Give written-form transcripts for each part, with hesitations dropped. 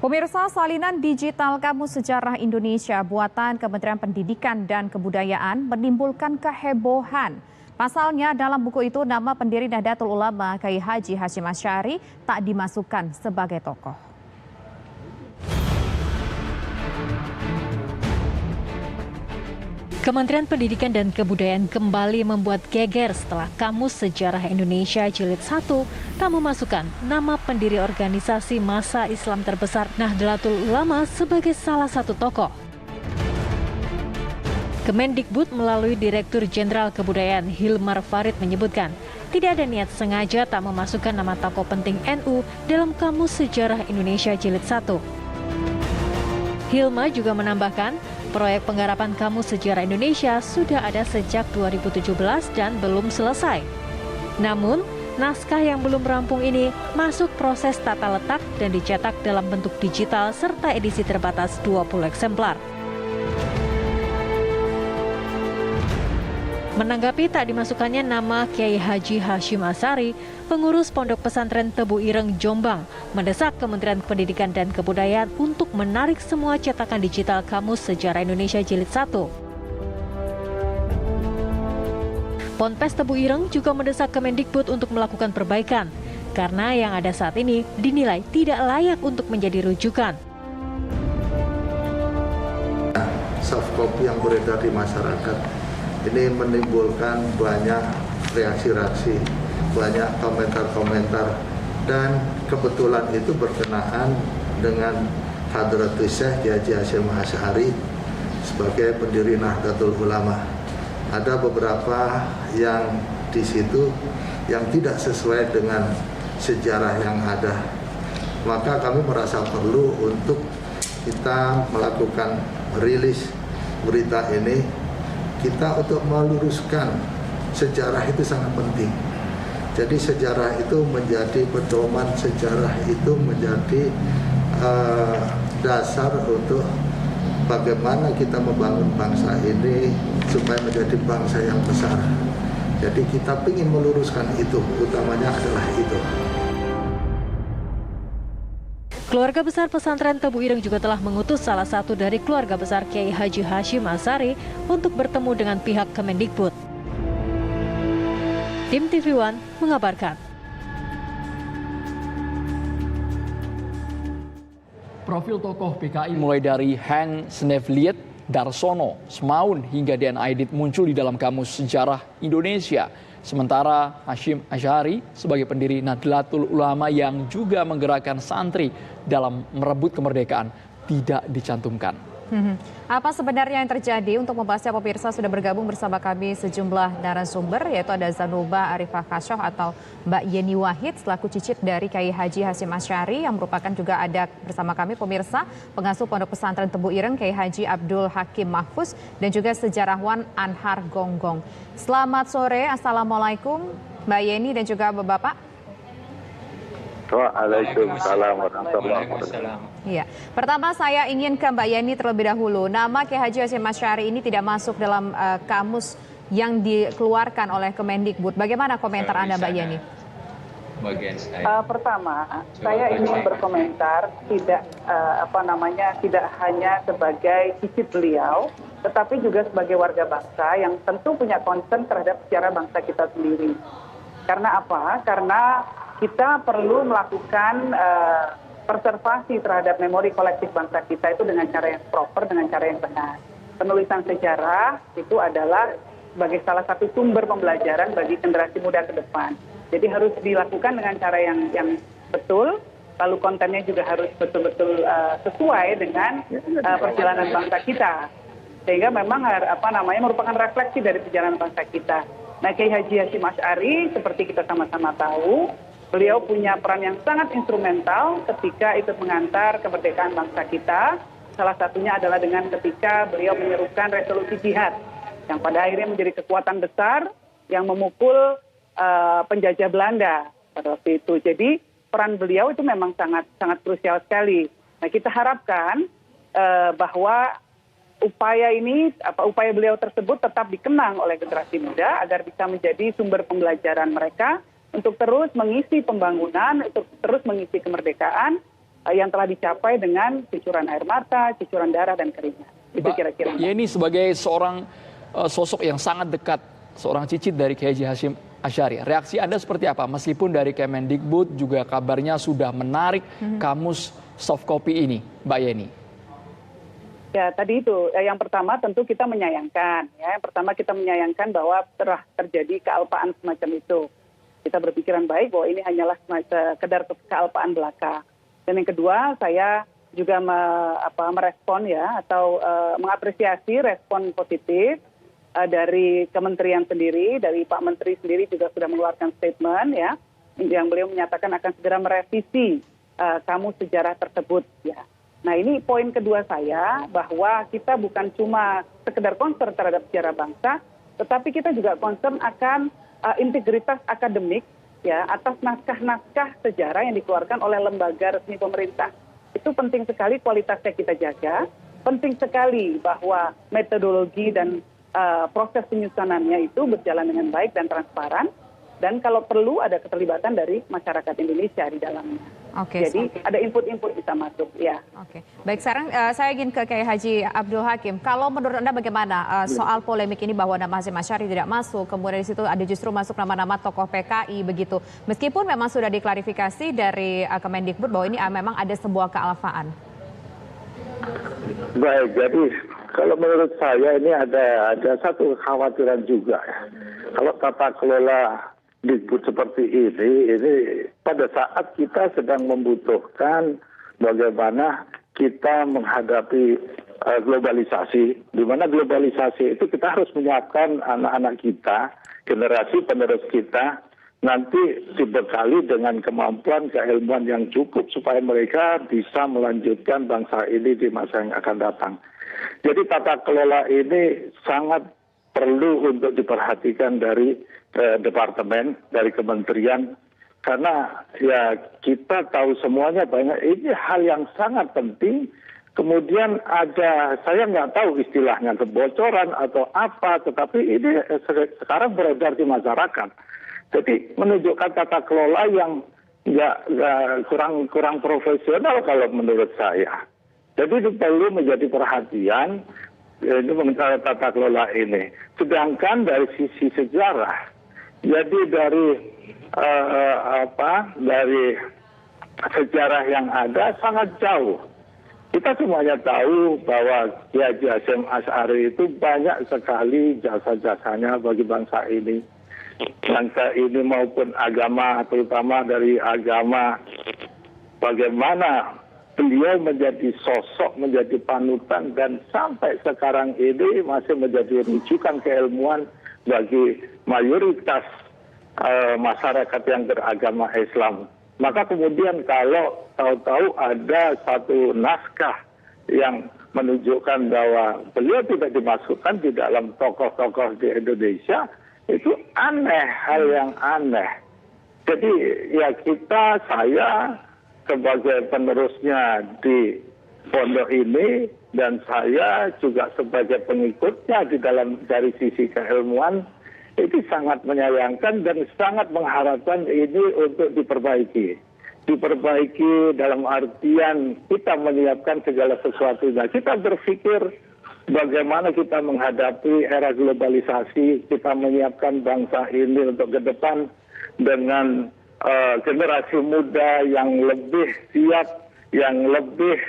Pemirsa, salinan digital Kamus Sejarah Indonesia buatan Kementerian Pendidikan dan Kebudayaan menimbulkan kehebohan. Pasalnya dalam buku itu nama pendiri Nahdlatul Ulama Kiai Haji Hasyim Asy'ari tak dimasukkan sebagai tokoh. Kementerian Pendidikan dan Kebudayaan kembali membuat geger setelah Kamus Sejarah Indonesia Jilid 1 tak memasukkan nama pendiri organisasi massa Islam terbesar Nahdlatul Ulama sebagai salah satu tokoh. Kemendikbud melalui Direktur Jenderal Kebudayaan Hilmar Farid menyebutkan, tidak ada niat sengaja tak memasukkan nama tokoh penting NU dalam Kamus Sejarah Indonesia Jilid 1. Hilmar juga menambahkan, proyek penggarapan Kamus Sejarah Indonesia sudah ada sejak 2017 dan belum selesai. Namun, naskah yang belum rampung ini masuk proses tata letak dan dicetak dalam bentuk digital serta edisi terbatas 20 eksemplar. Menanggapi tak dimasukkannya nama Kiai Haji Hasyim Asy'ari, pengurus Pondok Pesantren Tebu Ireng, Jombang, mendesak Kementerian Pendidikan dan Kebudayaan untuk menarik semua cetakan digital Kamus Sejarah Indonesia Jilid 1. Ponpes Tebu Ireng juga mendesak Kemendikbud untuk melakukan perbaikan, karena yang ada saat ini dinilai tidak layak untuk menjadi rujukan. Soft copy yang beredar di masyarakat ini menimbulkan banyak reaksi-reaksi, banyak komentar-komentar, dan kebetulan itu berkenaan dengan Hadratus Syekh Kiai Haji Hasyim Asy'ari sebagai pendiri Nahdlatul Ulama. Ada beberapa yang di situ yang tidak sesuai dengan sejarah yang ada. Maka kami merasa perlu untuk kita melakukan rilis berita ini. Kita untuk meluruskan sejarah itu sangat penting. Jadi sejarah itu menjadi pedoman, sejarah itu menjadi dasar untuk bagaimana kita membangun bangsa ini supaya menjadi bangsa yang besar. Jadi kita ingin meluruskan itu, utamanya adalah itu. Keluarga besar pesantren Tebu Ireng juga telah mengutus salah satu dari keluarga besar Kiai Haji Hasyim Asy'ari untuk bertemu dengan pihak Kemendikbud. Tim TV One mengabarkan. Profil tokoh PKI mulai dari Heng Snevliet, Darsono, Semaun hingga Dean Aidit muncul di dalam Kamus Sejarah Indonesia. Sementara Hasyim Asy'ari sebagai pendiri Nahdlatul Ulama yang juga menggerakkan santri dalam merebut kemerdekaan tidak dicantumkan. Apa sebenarnya yang terjadi? Untuk membahasnya, pemirsa, sudah bergabung bersama kami sejumlah narasumber, yaitu ada Zanuba Arifah Kashoh atau Mbak Yeni Wahid selaku cicit dari Kiai Haji Hasyim Asy'ari, yang merupakan juga ada bersama kami pemirsa pengasuh Pondok Pesantren Tebu Ireng Kiai Haji Abdul Hakim Mahfuz, dan juga sejarawan Anhar Gonggong. Selamat sore, Assalamualaikum Mbak Yeni dan juga Bapak. Waalaikumsalam warahmatullahi wabarakatuh. Iya, pertama saya ingin ke Mbak Yeni terlebih dahulu. Nama Kiai Haji Hasyim Asy'ari ini tidak masuk dalam kamus yang dikeluarkan oleh Kemendikbud. Bagaimana komentar Anda, Mbak Yeni? Pertama, saya ingin berkomentar tidak hanya sebagai cicit beliau, tetapi juga sebagai warga bangsa yang tentu punya concern terhadap sejarah bangsa kita sendiri. Karena apa? Karena kita perlu melakukan preservasi terhadap memori kolektif bangsa kita itu dengan cara yang proper, dengan cara yang benar. Penulisan sejarah itu adalah sebagai salah satu sumber pembelajaran bagi generasi muda ke depan. Jadi harus dilakukan dengan cara yang betul, lalu kontennya juga harus betul-betul sesuai dengan perjalanan bangsa kita. Sehingga memang merupakan refleksi dari perjalanan bangsa kita. Nah, Kiai Haji Hasyim Asy'ari seperti kita sama-sama tahu, beliau punya peran yang sangat instrumental ketika ikut mengantar kemerdekaan bangsa kita. Salah satunya adalah dengan ketika beliau menyerukan resolusi jihad yang pada akhirnya menjadi kekuatan besar yang memukul penjajah Belanda pada waktu itu. Jadi peran beliau itu memang sangat krusial sekali. Nah, kita harapkan bahwa upaya beliau tersebut tetap dikenang oleh generasi muda agar bisa menjadi sumber pembelajaran mereka untuk terus mengisi pembangunan, untuk terus mengisi kemerdekaan, yang telah dicapai dengan cucuran air mata, cucuran darah, dan keringat. Itu kira-kira. Yeni sebagai seorang sosok yang sangat dekat, seorang cicit dari Kiai Haji Hashim Asy'ari, reaksi Anda seperti apa? Meskipun dari Kemendikbud juga kabarnya sudah menarik kamus soft copy ini, Mbak Yeni. Ya, tadi itu yang pertama tentu kita menyayangkan. Ya, yang pertama kita menyayangkan bahwa telah terjadi kealpaan semacam itu. Kita berpikiran baik bahwa ini hanyalah sekedar kealpaan belaka. Dan yang kedua, saya juga merespon ya atau mengapresiasi respon positif dari kementerian sendiri, dari Pak Menteri sendiri juga sudah mengeluarkan statement ya, yang beliau menyatakan akan segera merevisi kamus sejarah tersebut ya. Nah, ini poin kedua saya, bahwa kita bukan cuma sekedar concern terhadap sejarah bangsa, tetapi kita juga concern akan integritas akademik ya atas naskah-naskah sejarah yang dikeluarkan oleh lembaga resmi pemerintah. Itu penting sekali kualitasnya kita jaga, penting sekali bahwa metodologi dan proses penyusunannya itu berjalan dengan baik dan transparan, dan kalau perlu ada keterlibatan dari masyarakat Indonesia di dalamnya. Oke, jadi ada input-input bisa masuk ya. Oke, baik, sekarang saya ingin ke Kiai Haji Abdul Hakim. Kalau menurut Anda bagaimana soal polemik ini bahwa nama Hashim Asy'ari tidak masuk, kemudian di situ ada justru masuk nama-nama tokoh PKI begitu. Meskipun memang sudah diklarifikasi dari Kemendikbud bahwa ini memang ada sebuah kealpaan. Baik, jadi kalau menurut saya ini ada satu kekhawatiran juga. Kalau tata kelola Dikbud seperti ini pada saat kita sedang membutuhkan bagaimana kita menghadapi globalisasi, di mana globalisasi itu kita harus menyiapkan anak-anak kita, generasi penerus kita, nanti dibekali dengan kemampuan keilmuan yang cukup supaya mereka bisa melanjutkan bangsa ini di masa yang akan datang. Jadi tata kelola ini sangat perlu untuk diperhatikan dari departemen, dari kementerian, karena ya kita tahu semuanya banyak, ini hal yang sangat penting. Kemudian ada, saya nggak tahu istilahnya kebocoran atau apa, tetapi ini sekarang beredar di masyarakat. Jadi menunjukkan tata kelola yang kurang profesional kalau menurut saya. Jadi itu perlu menjadi perhatian, ini mengenai tata kelola ini. Sedangkan dari sisi sejarah, jadi dari sejarah yang ada sangat jauh. Kita semuanya tahu bahwa Kiai Haji Hashim Asy'ari itu banyak sekali jasa-jasanya bagi bangsa ini. Bangsa ini maupun agama, terutama dari agama, bagaimana beliau menjadi sosok, menjadi panutan, dan sampai sekarang ini masih menjadi rujukan keilmuan bagi mayoritas masyarakat yang beragama Islam. Maka kemudian kalau tahu-tahu ada satu naskah yang menunjukkan bahwa beliau tidak dimasukkan di dalam tokoh-tokoh di Indonesia, itu aneh, hal yang aneh. Jadi ya saya sebagai penerusnya di pondok ini, dan saya juga sebagai pengikutnya dari sisi keilmuan, itu sangat menyayangkan dan sangat mengharapkan ini untuk diperbaiki. Diperbaiki dalam artian kita menyiapkan segala sesuatunya. Kita berpikir bagaimana kita menghadapi era globalisasi, kita menyiapkan bangsa ini untuk ke depan dengan generasi muda yang lebih siap, yang lebih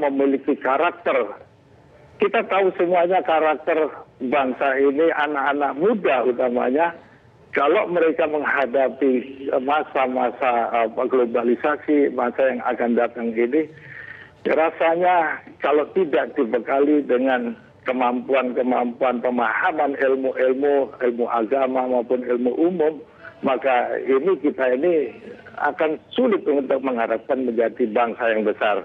memiliki karakter. Kita tahu semuanya karakter bangsa ini, anak-anak muda utamanya, kalau mereka menghadapi masa-masa globalisasi, masa yang akan datang ini, rasanya kalau tidak dibekali dengan kemampuan pemahaman ilmu agama maupun ilmu umum, maka kita ini akan sulit untuk mengharapkan menjadi bangsa yang besar.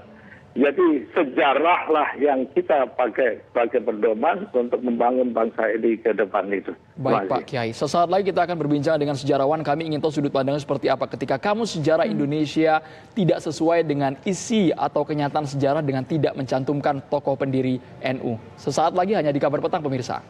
Jadi sejarahlah yang kita pakai sebagai pedoman untuk membangun bangsa ini ke depan itu. Baik Pak Kiai, sesaat lagi kita akan berbincang dengan sejarawan. Kami ingin tahu sudut pandangnya seperti apa ketika kamus sejarah Indonesia tidak sesuai dengan isi atau kenyataan sejarah dengan tidak mencantumkan tokoh pendiri NU. Sesaat lagi hanya di Kabar Petang pemirsa.